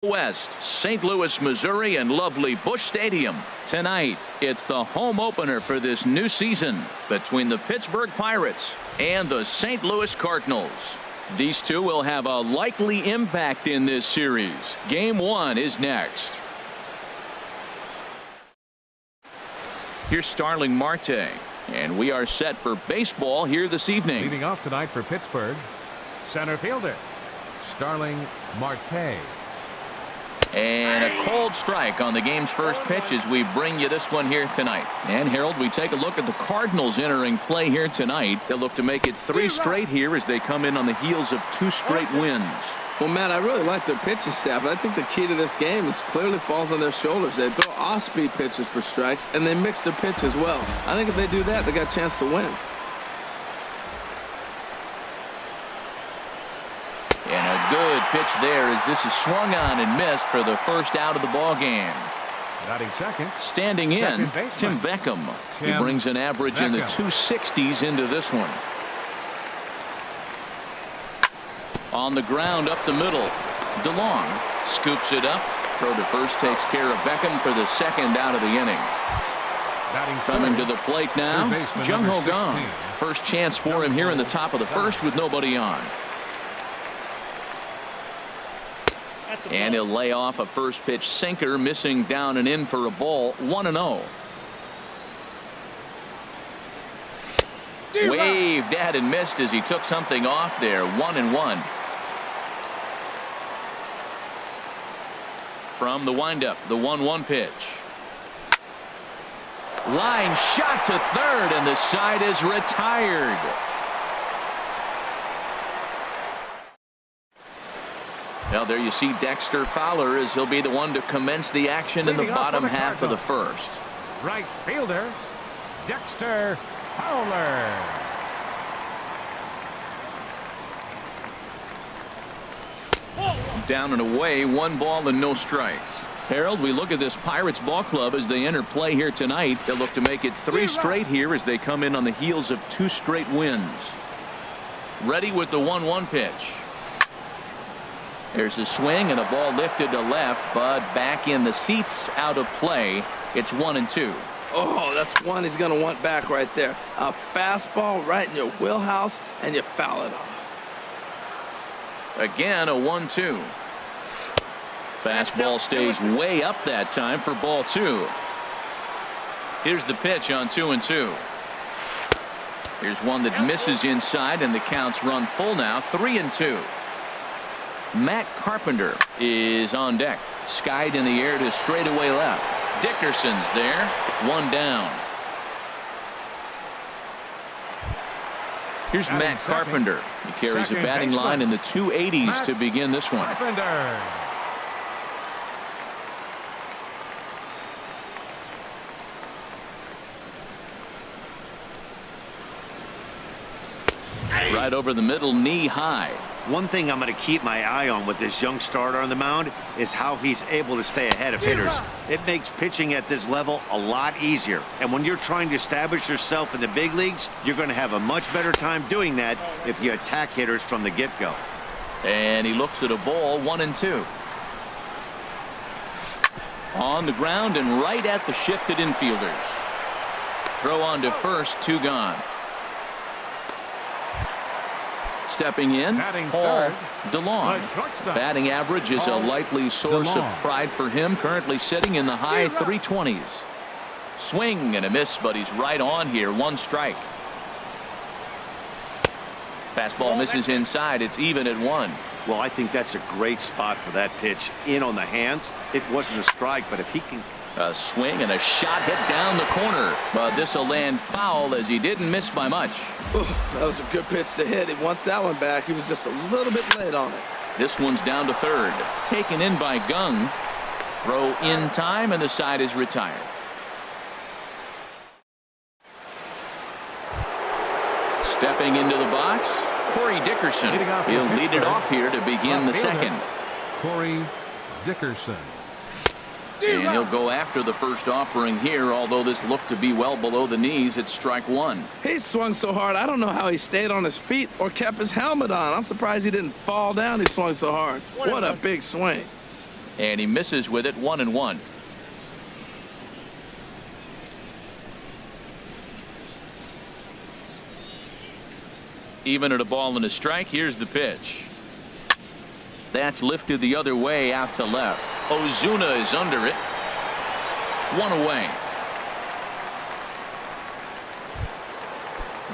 West, St. Louis, Missouri, and lovely Busch Stadium. Tonight, it's the home opener for this new season between the Pittsburgh Pirates and the St. Louis Cardinals. These two will have a likely impact in this series. Game 1 is next. Here's Starling Marte, and we are set for baseball here this evening. Leading off tonight for Pittsburgh, center fielder Starling Marte. And a cold strike on the game's first pitch as we bring you this one here tonight. And Harold, we take a look at the Cardinals entering play here tonight. They'll look to make it 3 straight here as they come in on the heels of 2 straight wins. Well, Matt, I really like their pitching staff. I think the key to this game is clearly falls on their shoulders. They throw off-speed pitches for strikes, and they mix their pitch as well. I think if they do that, they got a chance to win. And a good pitch there as this is swung on and missed for the first out of the ball game. Batting second. Standing in, Tim Beckham. He brings an average in the 260s into this one. On the ground up the middle. DeLong scoops it up. Throw to first takes care of Beckham for the second out of the inning. Coming to the plate now, Jung Ho Kang. First chance for him here in the top of the first with nobody on. And he'll lay off a first pitch sinker, missing down and in for a ball. 1-0. Waved at and missed as he took something off there. 1-1. From the windup, the 1-1 pitch. Line shot to third, and the side is retired. Well, there you see Dexter Fowler as he'll be the one to commence the action in the bottom half of the first. Right fielder, Dexter Fowler. Down and away, 1 ball and no strikes. Harold, we look at this Pirates ball club as they enter play here tonight. They'll look to make it 3 straight here as they come in on the heels of 2 straight wins. Ready with the 1-1 pitch. There's a swing and a ball lifted to left, but back in the seats, out of play. It's 1-2. Oh, that's one he's going to want back right there. A fastball right in your wheelhouse, and you foul it off. Again, a 1-2. Fastball stays way up that time for ball 2. Here's the pitch on 2-2. Here's one that misses inside, and the counts run full now. 3-2. Matt Carpenter is on deck. Skied in the air to straightaway left. Dickerson's there. 1 down. Here's Matt Carpenter. He carries a batting line in the 280s to begin this one. Right over the middle, knee high. One thing I'm going to keep my eye on with this young starter on the mound is how he's able to stay ahead of hitters. It makes pitching at this level a lot easier. And when you're trying to establish yourself in the big leagues, you're going to have a much better time doing that if you attack hitters from the get-go. And he looks at a ball. 1-2. On the ground and right at the shifted infielders. Throw on to first, 2 gone. Stepping in, Paul DeLong. Batting average is a likely source of pride for him. Currently sitting in the high 320s. Swing and a miss, but he's right on here. 1 strike. Fastball misses inside. It's even at 1. Well, I think that's a great spot for that pitch. In on the hands. It wasn't a strike, but if he can... A swing and a shot hit down the corner, but this will land foul as he didn't miss by much. Ooh, that was a good pitch to hit. He wants that one back. He was just a little bit late on it. This one's down to third. Taken in by Kang. Throw in time, and the side is retired. Stepping into the box, Corey Dickerson. He'll lead it off here to begin the second. Corey Dickerson. And he'll go after the first offering here, although this looked to be well below the knees. It's strike 1. He swung so hard, I don't know how he stayed on his feet or kept his helmet on. I'm surprised he didn't fall down. He swung so hard. What a big swing. And he misses with it. 1-1. Even at a ball and a strike. Here's the pitch. That's lifted the other way out to left. Ozuna is under it. 1 away.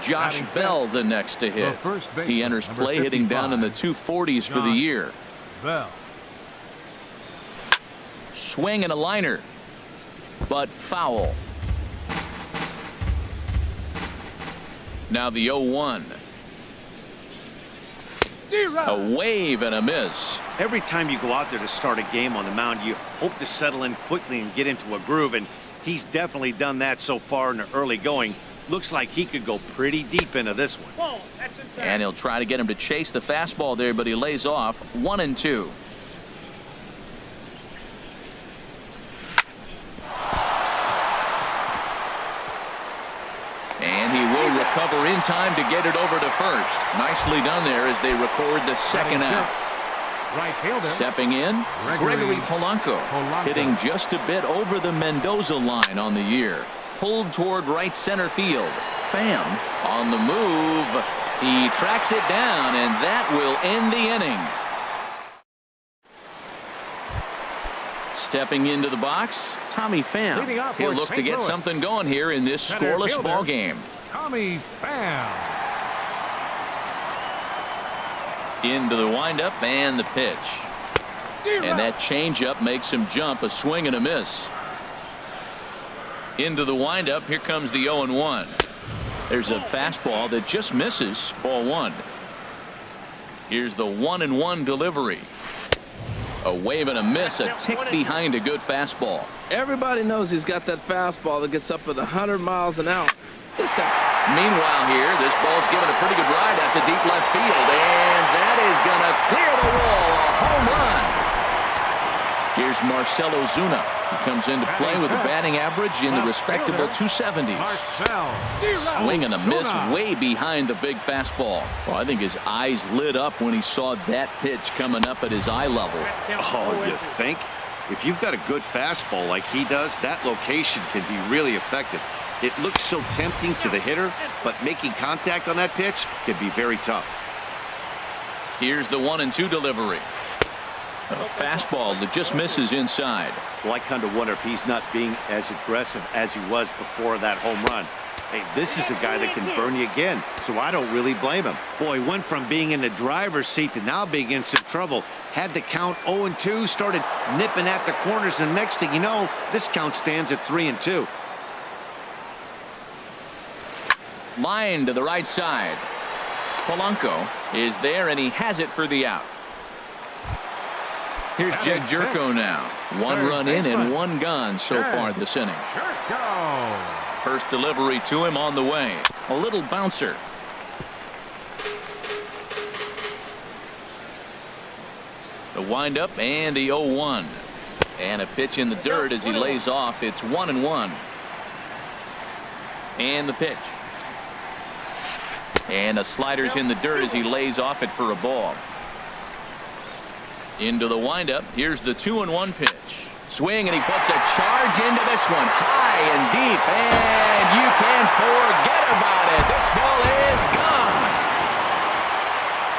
Josh Bell the next to hit. He enters play hitting down in the 240s for the year. Bell. Swing and a liner, but foul. Now the 0-1. A wave and a miss. Every time you go out there to start a game on the mound, you hope to settle in quickly and get into a groove, and he's definitely done that so far in the early going. Looks like he could go pretty deep into this one. And he'll try to get him to chase the fastball there, but he lays off. 1-2. And he will recover in time to get it over to first. Nicely done there as they record the second out. Right fielder. Stepping in, Gregory Polanco, hitting just a bit over the Mendoza line on the year. Pulled toward right center field. Pham on the move. He tracks it down, and that will end the inning. Stepping into the box, Tommy Pham. He'll look to get something going here in this scoreless ball game. Tommy Pham. Into the windup and the pitch. And that changeup makes him jump. A swing and a miss. Into the windup. Here comes the 0-1. There's a fastball that just misses. Ball 1. Here's the 1-1 delivery. A wave and a miss, a tick behind a good fastball. Everybody knows he's got that fastball that gets up at 100 miles an hour. Meanwhile here, this ball's given a pretty good ride out to deep left field, and that is going to clear the wall. A home run. Here's Marcell Ozuna. He comes into play with a batting average in the respectable 270s. Swing and a miss way behind the big fastball. Well, I think his eyes lit up when he saw that pitch coming up at his eye level. Oh, you think? If you've got a good fastball like he does, that location can be really effective. It looks so tempting to the hitter, but making contact on that pitch can be very tough. Here's the 1-2 delivery. A fastball that just misses inside. Well, I kind of wonder if he's not being as aggressive as he was before that home run. Hey, this is a guy that can burn you again, so I don't really blame him. Boy, went from being in the driver's seat to now being in some trouble. Had the count 0-2, started nipping at the corners, and the next thing you know, this count stands at 3-2. Line to the right side. Polanco is there, and he has it for the out. Here's Jed Jerko now. 1 run in and 1 gone so far this inning. First delivery to him on the way. A little bouncer. The windup and the 0-1. And a pitch in the dirt as he lays off. It's 1-1. And the pitch. And a slider's in the dirt as he lays off it for a ball. Into the windup. Here's the 2-1 pitch. Swing, and he puts a charge into this one. High and deep, and you can forget about it. This ball is gone.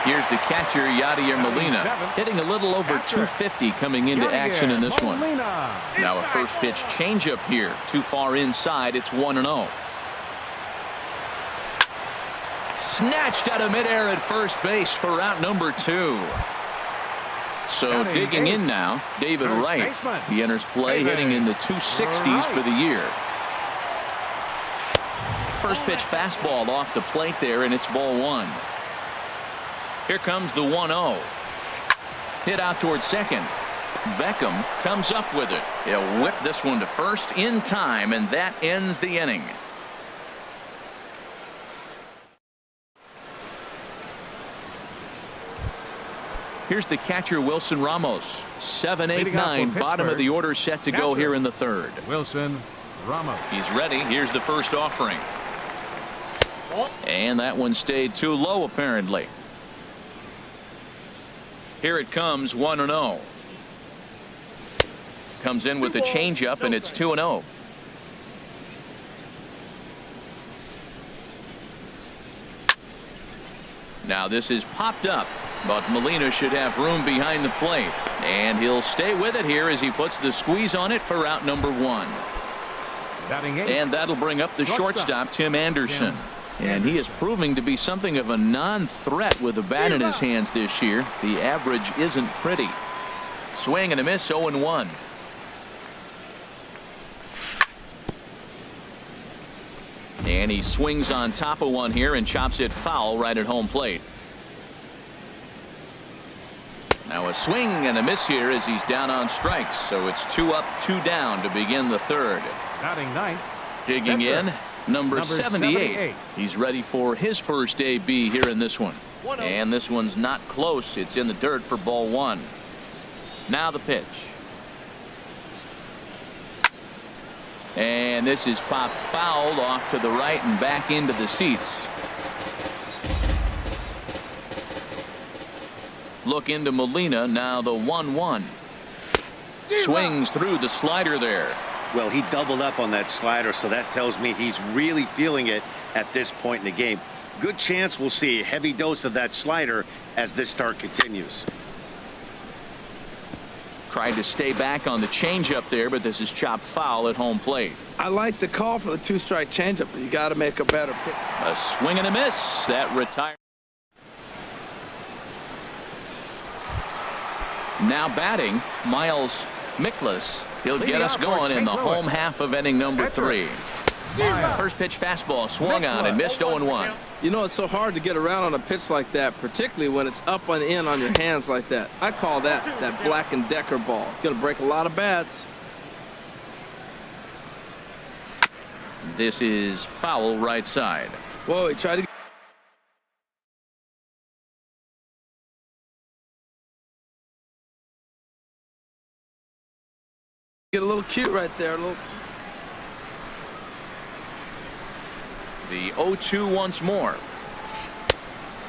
Here's the catcher, Yadier Molina, hitting a little over 250 coming into action in this one. Now a first pitch changeup here. Too far inside. It's 1-0. Snatched out of midair at first base for out number 2. So digging in now, David Wright. He enters play hitting in the 260s for the year. First pitch fastball off the plate there, and it's ball 1. Here comes the 1-0. Hit out towards second. Beckham comes up with it. He'll whip this one to first in time, and that ends the inning. Here's the catcher, Wilson Ramos. 7, 8, 9, bottom of the order set to go here in the third. Wilson Ramos. He's ready. Here's the first offering. And that one stayed too low, apparently. Here it comes, 1-0. Comes in with a changeup, and it's 2-0. Now this is popped up, but Molina should have room behind the plate, and he'll stay with it here as he puts the squeeze on it for out number 1. And that'll bring up the shortstop, Tim Anderson. And he is proving to be something of a non-threat with the bat in his hands this year. The average isn't pretty. Swing and a miss, 0-1. And he swings on top of one here and chops it foul right at home plate. Now a swing and a miss here as he's down on strikes. So it's 2 up, 2 down to begin the third. Batting ninth. Digging in, number 78. He's ready for his first AB here in this one. And this one's not close. It's in the dirt for ball 1. Now the pitch. And this is popped fouled off to the right and back into the seats. Look into Molina. Now the 1-1. Swings through the slider there. Well, he doubled up on that slider, so that tells me he's really feeling it at this point in the game. Good chance we'll see a heavy dose of that slider as this start continues. Tried to stay back on the changeup there, but this is chopped foul at home plate. I like the call for the 2-strike changeup, but you got to make a better pick. A swing and a miss. That retires. Now batting, Miles Mikolas. He'll get us going in the home half of inning number 3. First pitch fastball swung on and missed, 0-1. You know, it's so hard to get around on a pitch like that, particularly when it's up and in on your hands like that. I call that Black & Decker ball. It's going to break a lot of bats. This is foul right side. Whoa, he tried to get a little cute right there. A little. The 0-2 once more.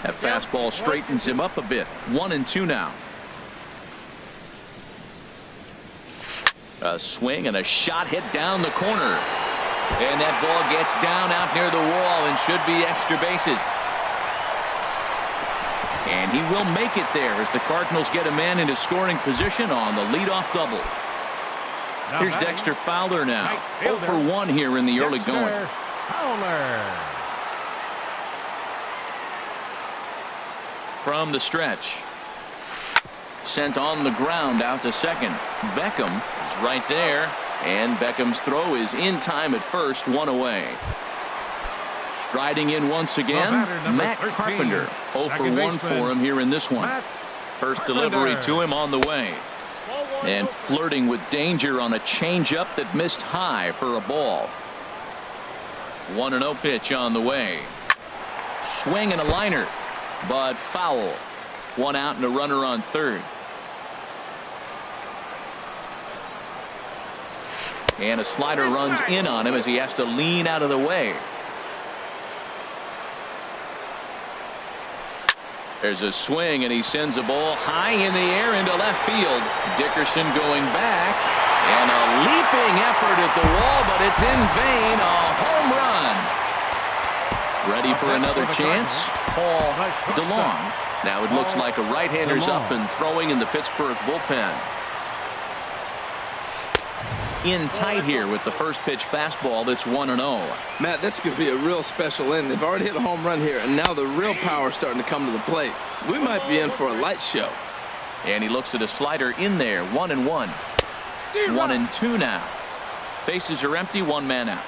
That fastball straightens him up a bit. 1-2 now. A swing and a shot hit down the corner. And that ball gets down out near the wall and should be extra bases. And he will make it there as the Cardinals get a man into scoring position on the leadoff double. Here's Dexter Fowler now. 0 for 1 here in the early going. Fowler. From the stretch. Sent on the ground out to second. Beckham is right there. And Beckham's throw is in time at first, 1 away. Striding in once again, Matt Carpenter. 0 for 1 for him here in this one. First delivery to him on the way. And flirting with danger on a changeup that missed high for a ball. 1-0 pitch on the way. Swing and a liner, but foul. 1 out and a runner on third. And a slider runs in on him as he has to lean out of the way. There's a swing and he sends a ball high in the air into left field. Dickerson going back and a leaping effort at the wall, but it's in vain. A home run. Ready for another chance? Paul DeLong. Now it looks like a right-hander's up and throwing in the Pittsburgh bullpen. In tight here with the first pitch fastball that's 1-0. Matt, this could be a real special inning. They've already hit a home run here, and now the real power is starting to come to the plate. We might be in for a light show. And he looks at a slider in there. 1-1. 1-2 now. Bases are empty. 1 man out.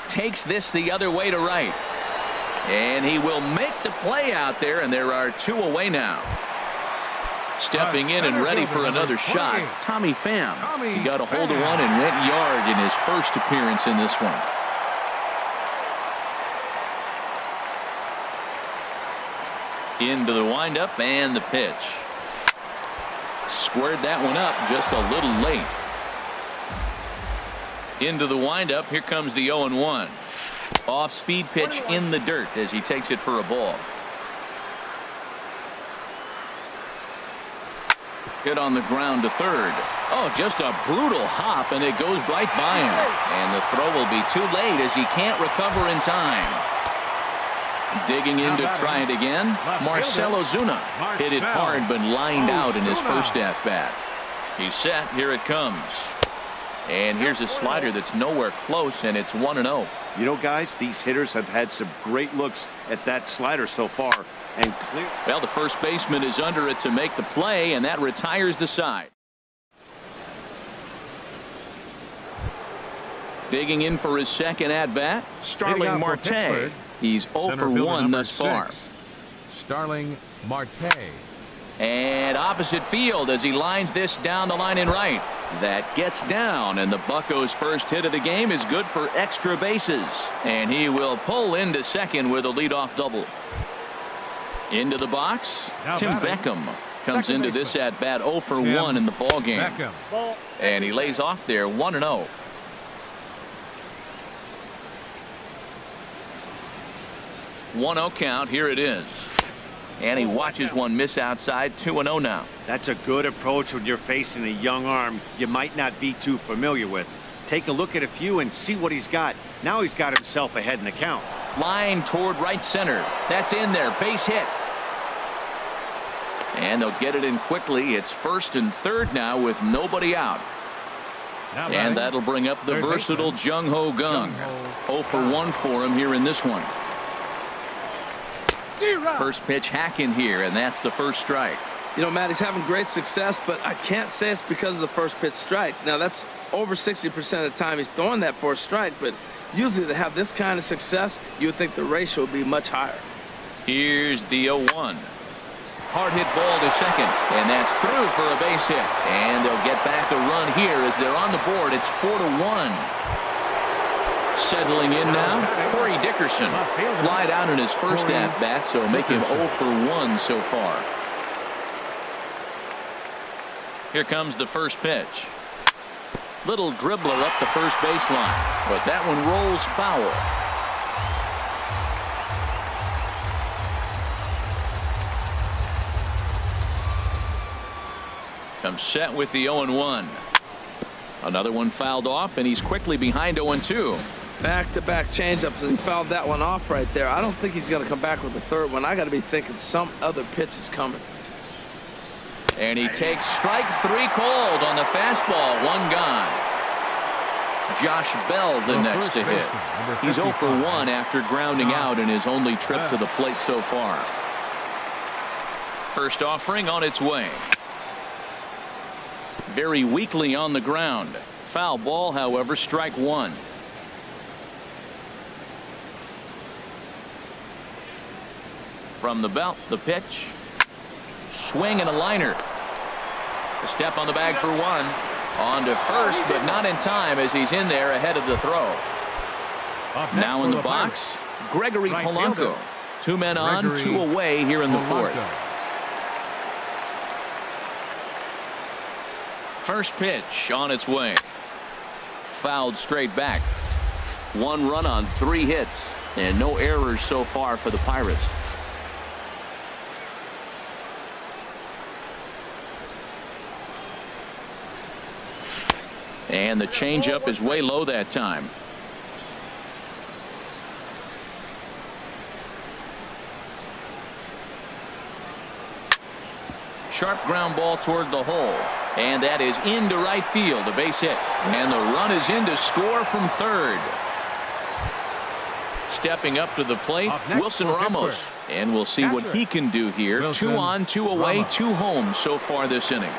Takes this the other way to right. And he will make the play out there, and there are 2 away now. Stepping in and ready for another shot, Tommy Pham. He got a hold of one and went yard in his first appearance in this one. Into the windup and the pitch. Squared that one up just a little late. Into the windup. Here comes the 0-1. Off-speed pitch in the dirt as he takes it for a ball. Hit on the ground to third. Oh, just a brutal hop, and it goes right by him. And the throw will be too late as he can't recover in time. Digging in to try it again. Marcell Ozuna hit it hard but lined out in his first at-bat. He's set. Here it comes. And here's a slider that's nowhere close, and it's 1-0. You know, guys, these hitters have had some great looks at that slider so far. And clear. Well, the first baseman is under it to make the play, and that retires the side. Digging in for his second at-bat, Starling Marte. He's 0 for 1 thus far. Starling Marte. And opposite field as he lines this down the line in right. That gets down, and the Buccos' first hit of the game is good for extra bases. And he will pull into second with a leadoff double. Into the box, Tim Beckham comes into this at bat 0 for 1 in the ball game. And he lays off there 1-0. One-0 count. Here it is. And he watches one miss outside. 2-0 now. That's a good approach when you're facing a young arm you might not be too familiar with. Take a look at a few and see what he's got. Now he's got himself ahead in the count. Line toward right center. That's in there. Base hit. And they'll get it in quickly. It's first and third now with nobody out. And that'll bring up the versatile Jung Ho Kang. 0 for 1 for him here in this one. First pitch hack in here, and that's the first strike. You know, Matt, he's having great success, but I can't say it's because of the first pitch strike. Now, that's over 60% of the time he's throwing that for a strike, but usually to have this kind of success, you would think the ratio would be much higher. Here's the 0-1. Hard hit ball to second, and that's through for a base hit. And they'll get back a run here as they're on the board. It's 4-1. Settling in now, Corey Dickerson. Flied out in his first at-bat, so make him 0 for 1 so far. Here comes the first pitch. Little dribbler up the first baseline, but that one rolls foul. Comes set with the 0-1. Another one fouled off, and he's quickly behind 0-2. Back-to-back changeups, and he fouled that one off right there. I don't think he's going to come back with the third one. I got to be thinking some other pitch is coming. And he takes strike 3 called on the fastball. One gone. Josh Bell the next to hit. He's 0 for 1 after grounding out in his only trip to the plate so far. First offering on its way. Very weakly on the ground. Foul ball, however, strike 1. From the belt, the pitch. Swing and a liner. A step on the bag for 1. On to first, but not in time as he's in there ahead of the throw. Now in the box, Gregory Polanco. 2 men on, 2 away here in the 4th. First pitch on its way. Fouled straight back. 1 run on 3 hits, and no errors so far for the Pirates. And the changeup is way low that time. Sharp ground ball toward the hole. And that is into right field, a base hit. And the run is in to score from third. Stepping up to the plate, Wilson Ramos. And we'll see what he can do here. 2 on, 2 away, 2 home so far this inning.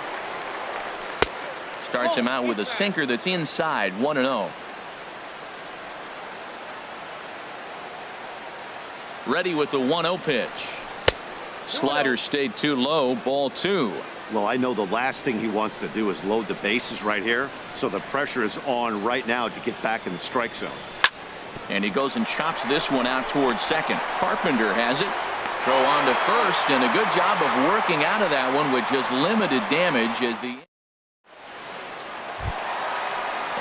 Starts him out with a sinker that's inside. 1-0. Ready with the 1-0 pitch. Slider stayed too low. Ball 2. Well, I know the last thing he wants to do is load the bases right here, so the pressure is on right now to get back in the strike zone. And he goes and chops this one out towards second. Carpenter has it. Throw on to first, and a good job of working out of that one with just limited damage as the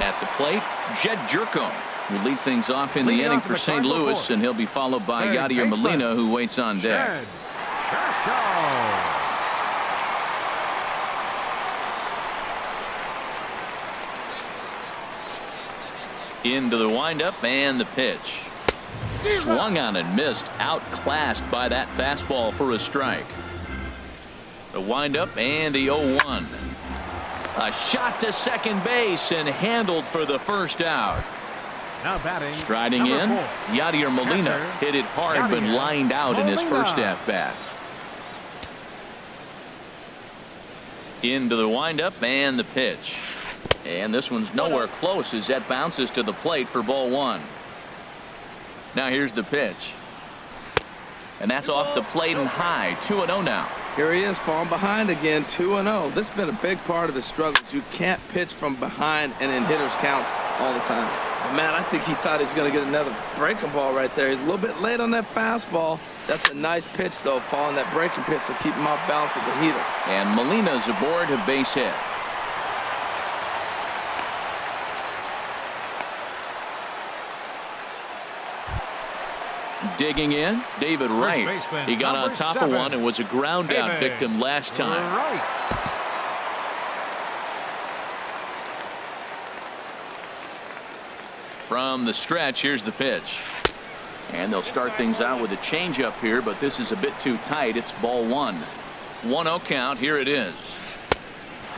at the plate, Jed Jerko will lead things off in the inning for St. Louis, and he'll be followed by Yadier Molina, who waits on deck. Into the windup and the pitch. Swung on and missed. Outclassed by that fastball for a strike. The windup and the 0-1. A shot to second base and handled for the first out. Now batting. Striding in, number 4. Yadier Molina Catcher, hit it hard but Yadier lined out in his first Molina. at-bat. Into the windup and the pitch. And this one's nowhere close as that bounces to the plate for ball 1. Now here's the pitch. And that's off the plate and high. 2-0 now. Here he is, falling behind again, 2-0. This has been a big part of his struggles. You can't pitch from behind and in hitters' counts all the time. But man, I think he thought he was going to get another breaking ball right there. He's a little bit late on that fastball. That's a nice pitch, though, following that breaking pitch to keep him off balance with the heater. And Molina's aboard a base hit. Digging in, David Wright. baseman, He got on number top 7. of one and was a ground out David victim last time. Right. From the stretch, here's the pitch. And they'll start things out with a changeup here, but this is a bit too tight. It's ball 1. 1-0 count. Here it is.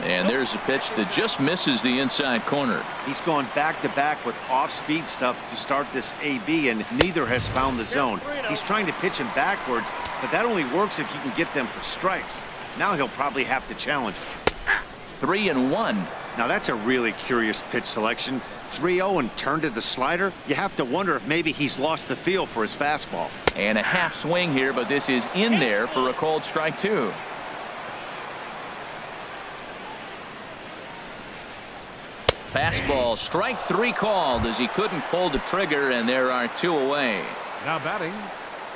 And there's a pitch that just misses the inside corner. He's going back-to-back with off-speed stuff to start this AB, and neither has found the zone. He's trying to pitch him backwards, but that only works if you can get them for strikes. Now he'll probably have to challenge. 3-1. Now that's a really curious pitch selection. 3-0 and turned to the slider. You have to wonder if maybe he's lost the feel for his fastball. And a half swing here, but this is in there for a called strike 2. Fastball, strike 3 called as he couldn't pull the trigger, and there are 2 away. Now batting.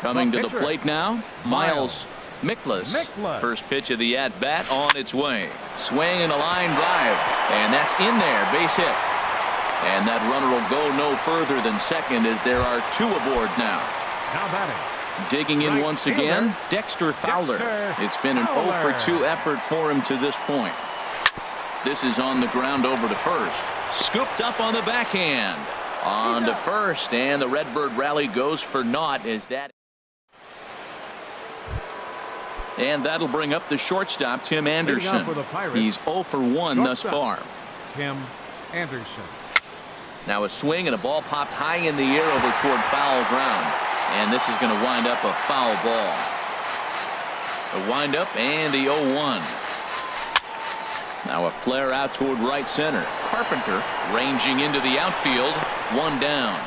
Coming to the pitcher, plate now, Miles Mikolas. Mikolas. First pitch of the at-bat on its way. Swing and a line drive, and that's in there, base hit. And that runner will go no further than second as there are 2 aboard now. Now batting. Digging in Right once fielder, again, Dexter Fowler. Dexter It's been an Fowler. 0-for-2 effort for him to this point. This is on the ground over to first. Scooped up on the backhand. On to first, and the Redbird rally goes for naught as that. And that'll bring up the shortstop, Tim Anderson. for the Pirates, He's 0-for-1 thus shortstop. far. Tim Anderson. Now a swing and a ball popped high in the air over toward foul ground. And this is going to wind up a foul ball. The windup and the 0-1. Now a flare out toward right center. Carpenter ranging into the outfield. 1 down.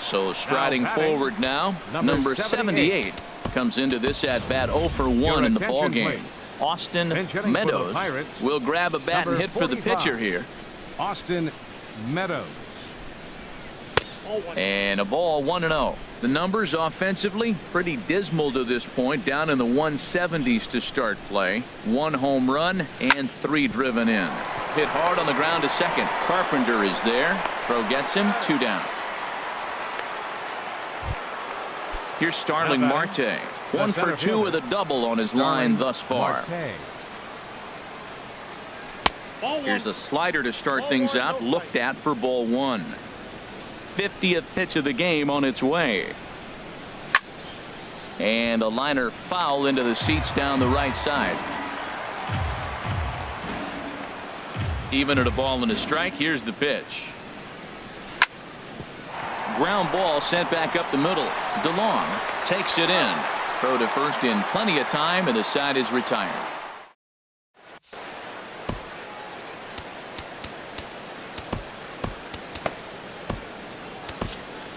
So striding Now batting, forward now, number 78 comes into this at bat 0-for-1 in the ball attention, game. please. Austin Pinch hitting for the Meadows Pirates, will grab a bat and number hit for the 45. pitcher here. Austin Meadows. And a ball 1-0. The numbers offensively pretty dismal to this point, down in the 170s to start play. 1 home run and 3 driven in. Hit hard on the ground to second. Carpenter is there. Throw gets him. 2 down. Here's Starling Now Marte. batting, 1 the for center 2 fielder, with a double on his line thus far. Marte. Here's a slider to start things out. Looked at for ball 1. 50th pitch of the game on its way. And a liner foul into the seats down the right side. Even at a ball and a strike. Here's the pitch. Ground ball sent back up the middle. DeLong takes it in. Throw to first in plenty of time, and the side is retired.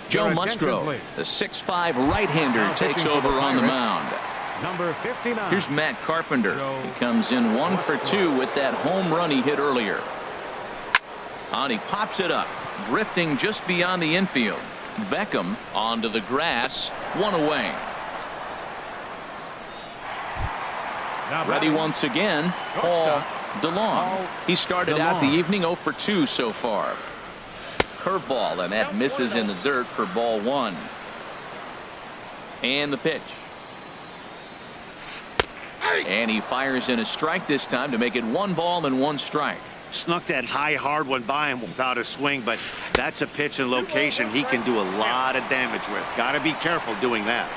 Joe Your attention, Musgrove, please. the 6'5" right-hander, Now takes pitching for over the on the Pirates, mound. Number 59. Here's Matt Carpenter. Joe He comes in 1 for 2 with that home run he hit earlier. And he pops it up, drifting just beyond the infield. Beckham onto the grass, 1 away. Now Ready batting, once again, Paul shortstop, DeLong. Paul He started out the DeLong. evening 0 for 2 so far. Curveball, and that misses in the dirt for ball 1. And the pitch. And he fires in a strike this time to make it 1 ball and 1 strike. Snuck that high, hard one by him without a swing, but that's a pitch and location he can do a lot of damage with. Got to be careful doing that.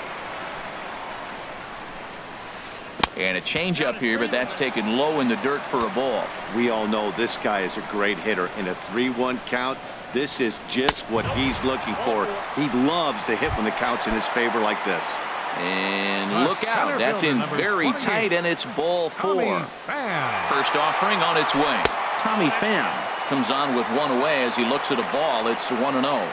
And a changeup here, but that's taken low in the dirt for a ball. We all know this guy is a great hitter. In a 3-1 count, this is just what he's looking for. He loves to hit when the count's in his favor like this. And look out, that's in very tight, and it's ball 4. First offering on its way. Tommy Pham comes on with one away as he looks at a ball. It's 1-0.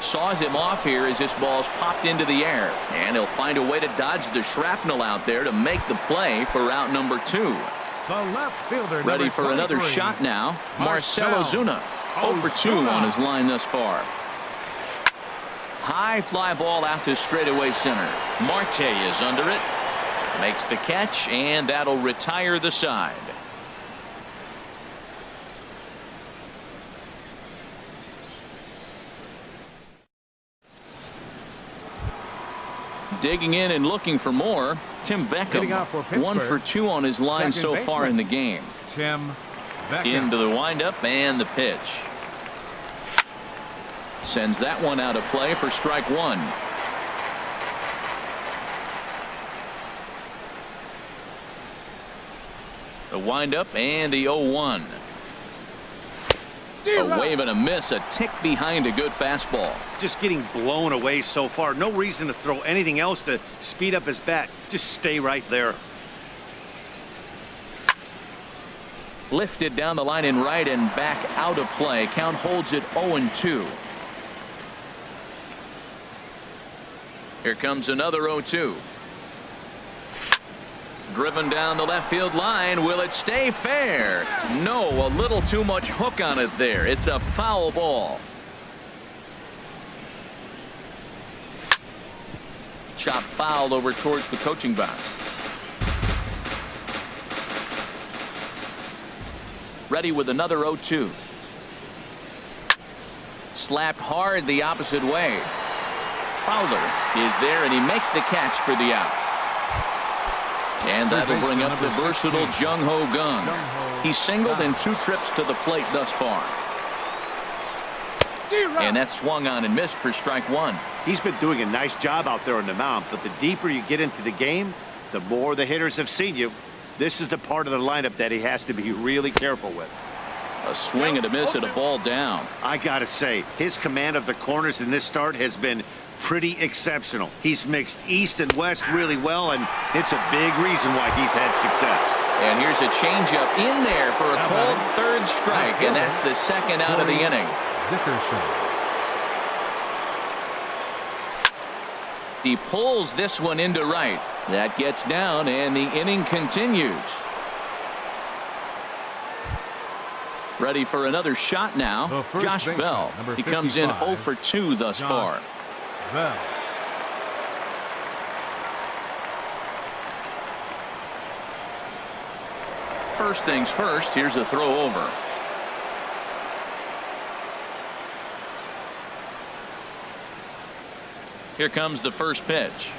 Saws him off here as this ball's popped into the air, and he'll find a way to dodge the shrapnel out there to make the play for out number 2. The left fielder, ready for another shot now. Marcell Ozuna 0 for 2 on his line thus far. High fly ball out to straightaway center. Marte is under it, makes the catch, and that'll retire the side. Digging in and looking for more, Tim Beckham. 1 for 2 on his line so far in the game. Tim Beckham. Into the windup and the pitch. Sends that one out of play for strike 1. The windup and the 0-1. A wave and a miss, a tick behind a good fastball. Just getting blown away so far. No reason to throw anything else to speed up his bat. Just stay right there. Lifted down the line in right and back out of play. Count holds it 0-2. Here comes another 0-2. Driven down the left field line. Will it stay fair? No, a little too much hook on it there. It's a foul ball. Chop fouled over towards the coaching box. Ready with another 0-2. Slapped hard the opposite way. Fowler is there, and he makes the catch for the out. And that'll bring up the versatile Jung-Ho Kang. He's singled in 2 trips to the plate thus far. And that's swung on and missed for strike 1. He's been doing a nice job out there on the mound, but the deeper you get into the game, the more the hitters have seen you. This is the part of the lineup that he has to be really careful with. A swing and a miss at a ball down. I gotta say, his command of the corners in this start has been pretty exceptional. He's mixed east and west really well, and it's a big reason why he's had success. And here's a changeup in there for a called 3rd strike, and that's the 2nd out of the inning. He pulls this one into right. That gets down, and the inning continues. Ready for another shot now. Josh Bell. He comes in 0 for 2 thus far. Bell. First things first, here's a throw over. Here comes the first pitch.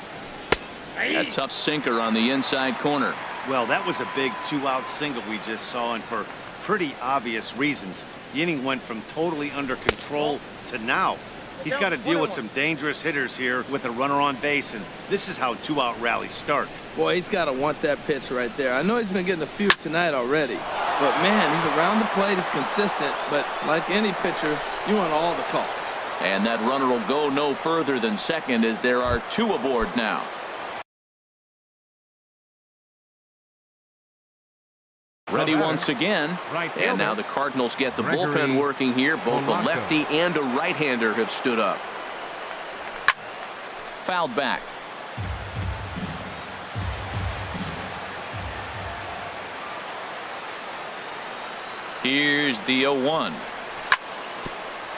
A tough sinker on the inside corner. Well, that was a big 2-out single we just saw, and for pretty obvious reasons. The inning went from totally under control to now. He's got to deal with some dangerous hitters here with a runner on base, and this is how 2-out rallies start. Boy, he's got to want that pitch right there. I know he's been getting a few tonight already, but man, he's around the plate, he's consistent, but like any pitcher, you want all the calls. And that runner will go no further than second as there are 2 aboard now. Ready once again. And now the Cardinals get the bullpen working here. Both a lefty and a right-hander have stood up. Fouled back. Here's the 0-1.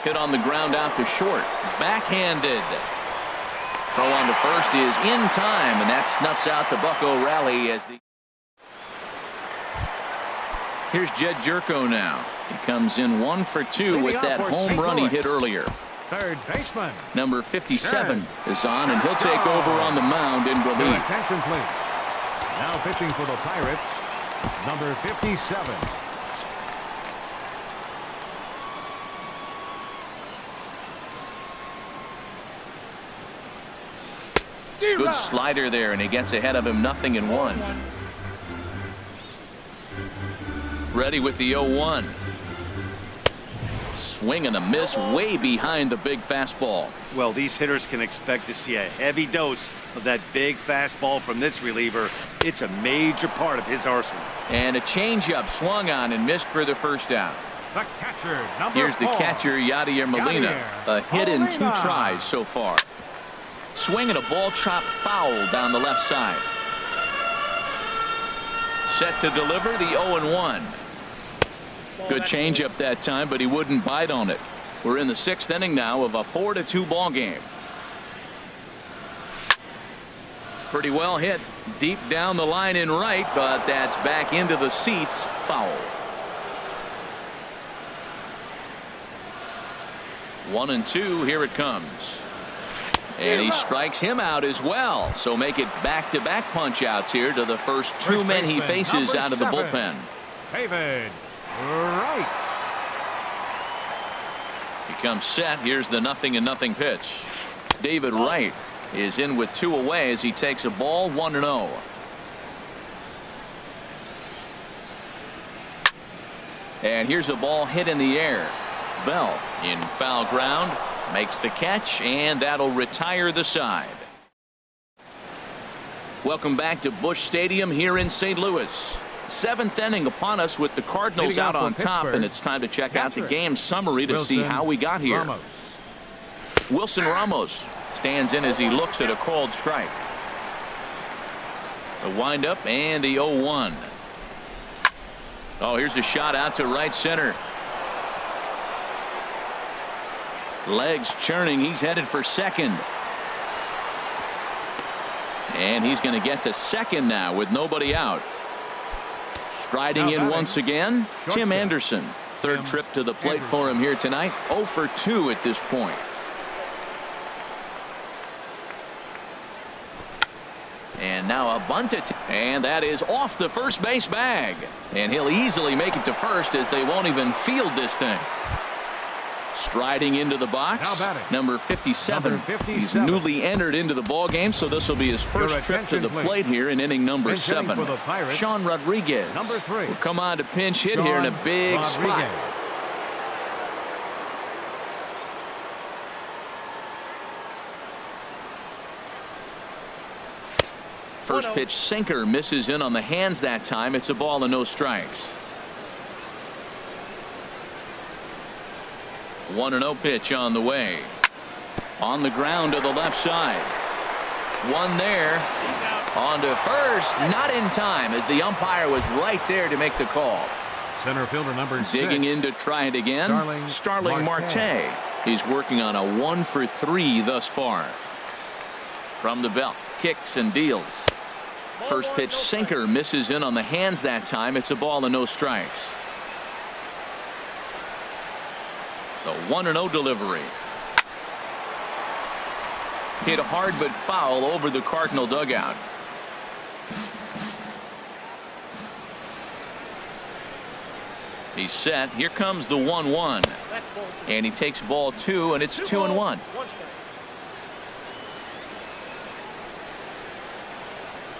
Hit on the ground out to short. Backhanded. Throw on to first is in time, and that snuffs out the Bucco rally as the... Here's Jed Jerko now. He comes in 1 for 2 with that home run he hit earlier. Third baseman. Number 57 is on, and he'll take over on the mound in relief. Attention, please. Now pitching for the Pirates, number 57. Good slider there, and he gets ahead of him, 0-1. Ready with the 0-1. Swing and a miss way behind the big fastball. Well, these hitters can expect to see a heavy dose of that big fastball from this reliever. It's a major part of his arsenal. And a changeup swung on and missed for the first out. The catcher, number Here's the 4. catcher, Yadier Molina. A hit in 2 tries so far. Swing and a ball chopped foul down the left side. Set to deliver the 0-1. Good changeup that time, but he wouldn't bite on it. We're in the 6th inning now of a 4-2 ball game. Pretty well hit deep down the line in right, but that's back into the seats. Foul. 1-2. Here it comes. And he strikes him out as well. So make it back-to-back punch outs here to the first 2 men he faces out of the bullpen. David Wright. He comes set. Here's the 0-0 pitch. David Wright is in with 2 away as he takes a ball, 1-0. And here's a ball hit in the air. Bell in foul ground makes the catch, and that'll retire the side. Welcome back to Busch Stadium here in St. Louis. 7th inning upon us with the Cardinals out on top, and it's time to check out the game summary to see how we got here. Wilson Ramos stands in as he looks at a called strike. The windup and the 0-1. Oh, here's a shot out to right center. Legs churning. He's headed for second. And he's going to get to second now with nobody out. Striding in once again, Tim Anderson. 3rd trip to the plate for him here tonight. 0 for 2 at this point. And now a bunt attempt, and that is off the first base bag. And he'll easily make it to first as they won't even field this thing. Striding into the box, number 57. He's newly entered into the ball game, so this will be his first trip to the plate here in inning number 7. Sean Rodriguez number 3. will come on to pinch hit here in a big spot. First pitch sinker misses in on the hands that time. It's a ball and no strikes. 1-0 pitch on the way. On the ground to the left side. One there. On to first. Not in time as the umpire was right there to make the call. Center fielder number 6. Digging in to try it again. Starling Marte. He's working on a 1 for 3 thus far. From the belt. Kicks and deals. First pitch sinker misses in on the hands that time. It's a ball and no strikes. The 1-0 delivery. Hit hard but foul over the Cardinal dugout. He's set. Here comes the 1-1. And he takes ball 2, and it's 2-1.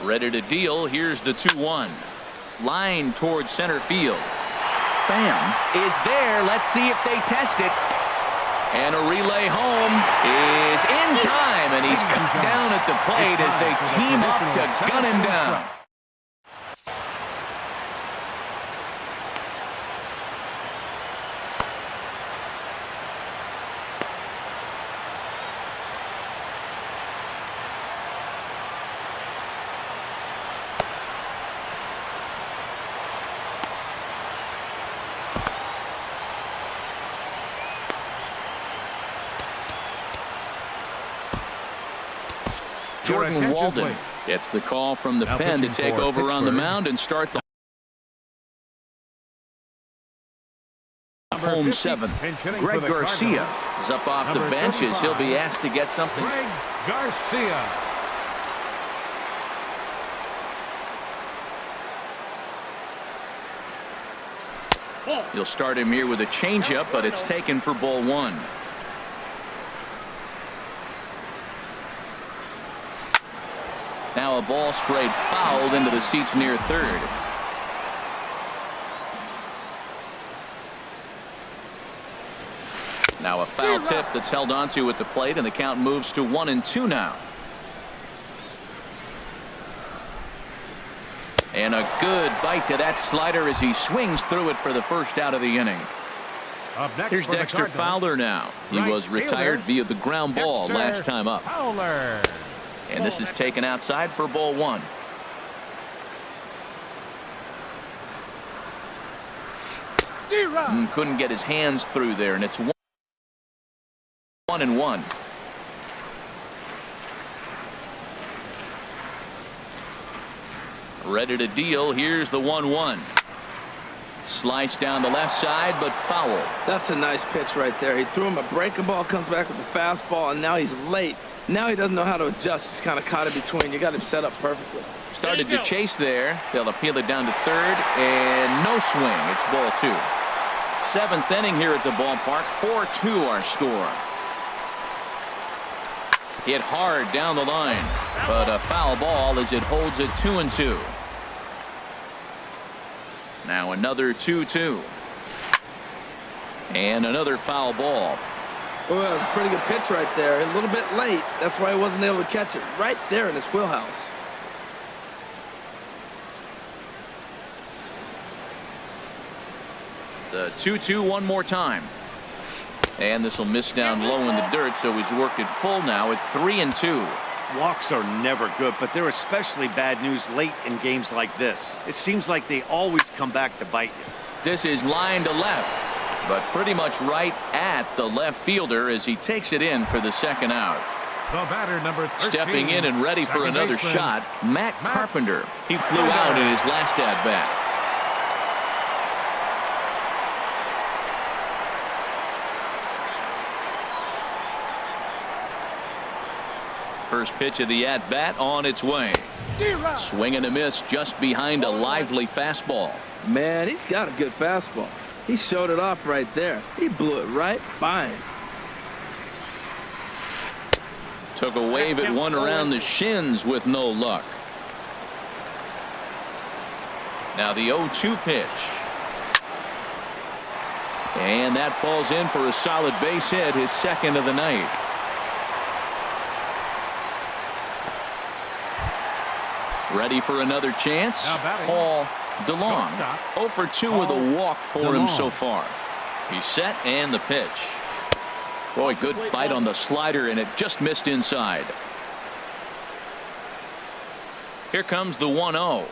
Ready to deal. Here's the 2-1. Line towards center field. Pham is there. Let's see if they test it. And a relay home is in time, and he's cut down at the plate as they team up to gun him down. Jordan Walden gets the call from the pen to take over on the mound and start the home 7th. Greg Garcia is up off the bench as he'll be asked to get something. Greg Garcia. You'll start him here with a changeup, but it's taken for ball one. Now a ball sprayed fouled into the seats near third. Now a foul tip that's held onto at the plate, and the count moves to 1-2 now. And a good bite to that slider as he swings through it for the first out of the inning. Up next Here's for the Dexter Cardinals, Fowler now. He right was retired fielder, via the ground ball Dexter last time up. Fowler. And this is taken outside for ball one. Couldn't get his hands through there, and it's 1-1. Ready to deal. Here's the 1-1. Slice down the left side, but foul. That's a nice pitch right there. He threw him a breaking ball, comes back with a fastball, and now he's late. Now he doesn't know how to adjust. He's kind of caught in between. You got him set up perfectly. Started to chase there. They'll appeal it down to third, and no swing. It's ball two. Seventh inning here at the ballpark. 4-2 our score. Hit hard down the line, but a foul ball as it holds it 2-2. Now another 2-2. And another foul ball. Oh, that was a pretty good pitch right there. A little bit late. That's why he wasn't able to catch it. Right there in his wheelhouse. The 2-2 one more time. And this will miss down low in the dirt, so he's worked it full now at 3-2. Walks are never good, but they're especially bad news late in games like this. It seems like they always come back to bite you. This is line to left, but pretty much right at the left fielder as he takes it in for the second out. The batter, number 13, Stepping in and ready for second another baseman, shot, Matt Carpenter. He flew out in his last at bat. First pitch of the at bat on its way. Swing and a miss just behind a lively fastball. Man, he's got a good fastball. He showed it off right there. He blew it right by him. Took a wave at one around the shins with no luck. Now the 0-2 pitch. And that falls in for a solid base hit, his second of the night. Ready for another chance. Paul DeLong. 0 for 2 with a walk for him so far. He's set and the pitch. Boy, good bite on the slider, and it just missed inside. Here comes the 1-0.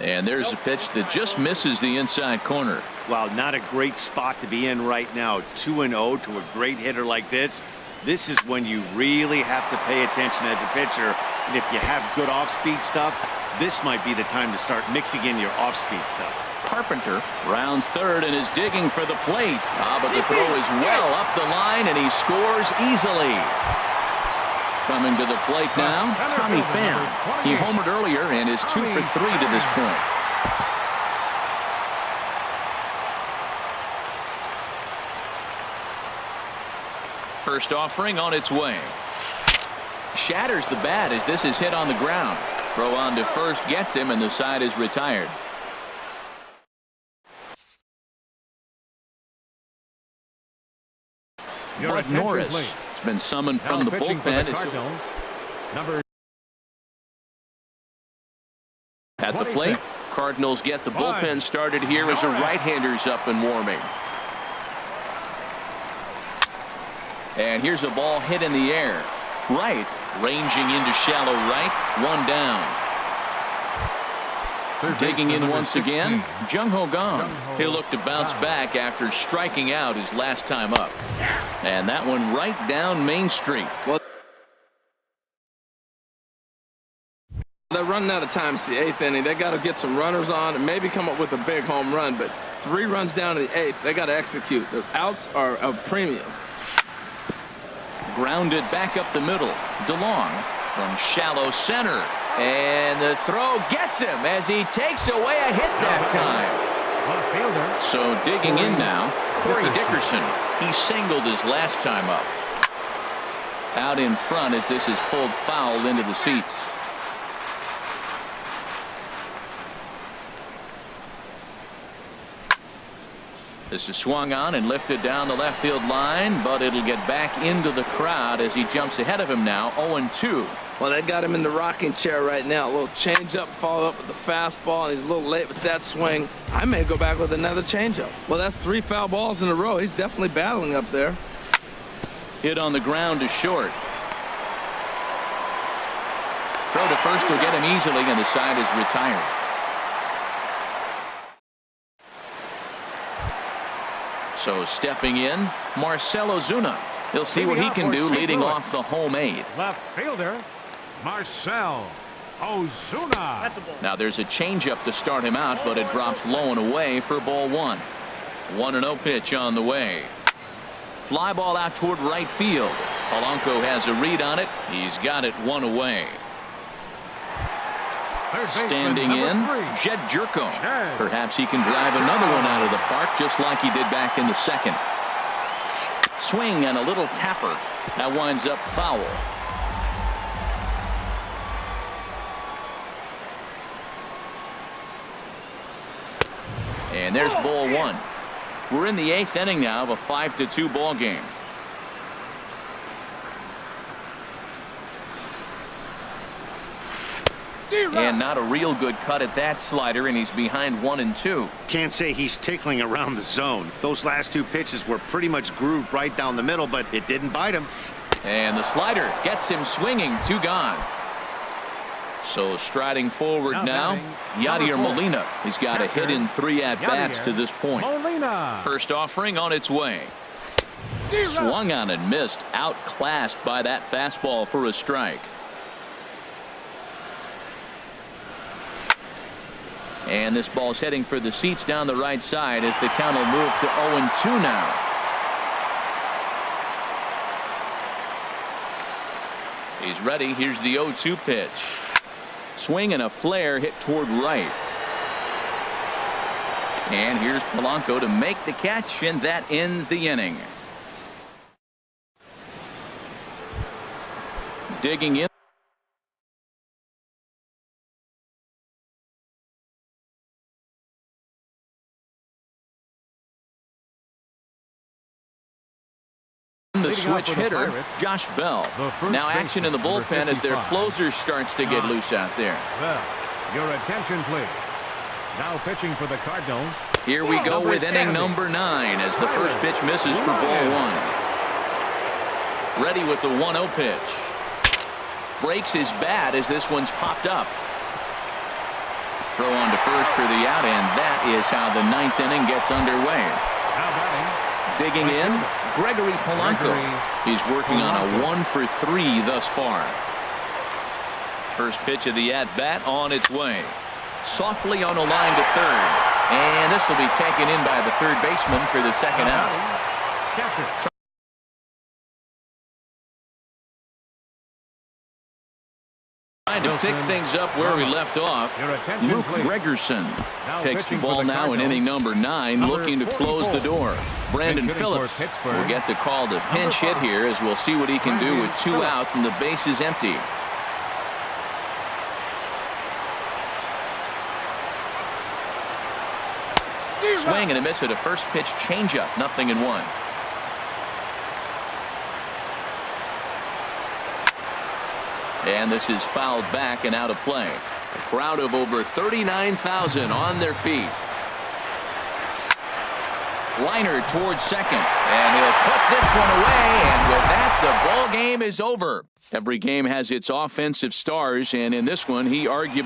And there's a pitch that just misses the inside corner. Wow, not a great spot to be in right now. 2-0 to a great hitter like this. This is when you really have to pay attention as a pitcher. And if you have good off-speed stuff, this might be the time to start mixing in your off-speed stuff. Carpenter rounds third and is digging for the plate. But the throw is well up the line, and he scores easily. Coming to the plate now, Tommy Pham. He homered earlier and is 2 for 3 to this point. First offering on its way. Shatters the bat as this is hit on the ground. Throw on to first gets him, and the side is retired. Bud Norris has been summoned from the bullpen. At the plate, Cardinals get the bullpen started here as a right-hander's up and warming. And here's a ball hit in the air. Right, ranging into shallow right, one down. Digging in once again, Jung-Ho Kang. He'll look to bounce back after striking out his last time up. And that one right down Main Street. Well, they're running out of time. It's the 8th inning. They got to get some runners on and maybe come up with a big home run. But 3 runs down to the 8th. They got to execute. The outs are a premium. Grounded back up the middle. DeLong from shallow center. And the throw gets him as he takes away a hit that time. Left fielder. So digging in now, Corey Dickerson. He singled his last time up. Out in front as this is pulled foul into the seats. This is swung on and lifted down the left field line, but it'll get back into the crowd as he jumps ahead of him now, 0-2. Well, they got him in the rocking chair right now. A little changeup, follow up with the fastball, and he's a little late with that swing. I may go back with another changeup. Well, that's 3 foul balls in a row. He's definitely battling up there. Hit on the ground to short. Throw to first will get him easily, and the side is retired. So stepping in, Marcell Ozuna. He'll see what he can do leading off the home 8. Left fielder, Marcell Ozuna. Now there's a changeup to start him out, but it drops low and away for ball 1. 1-0 pitch on the way. Fly ball out toward right field. Polanco has a read on it. He's got it 1 away. Standing in, Jed Jerko. Perhaps he can drive another one out of the park just like he did back in the second. Swing and a little tapper. That winds up foul. And there's ball 1. We're in the 8th inning now of a 5-2 ball game. And not a real good cut at that slider, and he's behind 1-2. Can't say he's tickling around the zone. Those last 2 pitches were pretty much grooved right down the middle, but it didn't bite him. And the slider gets him swinging. 2 gone. So striding forward now, Yadier Molina. He's got a hit in 3 at-bats to this point. Molina. First offering on its way. Swung on and missed. Outclassed by that fastball for a strike. And this ball's heading for the seats down the right side as the count will move to 0-2 now. He's ready. Here's the 0-2 pitch. Swing and a flare hit toward right. And here's Polanco to make the catch, and that ends the inning. Digging in. The switch hitter, Josh Bell. Now action in the bullpen as their closer starts to get loose out there. Well, your attention, please. Now pitching for the Cardinals. Here we go with inning number 9 as the first pitch misses for ball 1. Ready with the 1-0 pitch. Breaks his bat as this one's popped up. Throw on to first for the out, and that is how the 9th inning gets underway. Now batting. Digging in, Gregory Polanco. He's working on a 1 for 3 thus far. First pitch of the at-bat on its way. Softly on a line to third. And this will be taken in by the third baseman for the second out. Catcher. Trying to pick things up where we left off. Luke Gregerson takes the ball now in inning number 9, looking to close the door. Brandon Phillips will get the call to pinch hit here as we'll see what he can do with 2 out and the base is empty. Swing and a miss at a first pitch changeup, 0-1. And this is fouled back and out of play. A crowd of over 39,000 on their feet. Liner towards second, and he'll put this one away, and with that the ball game is over. Every game has its offensive stars, and in this one he arguably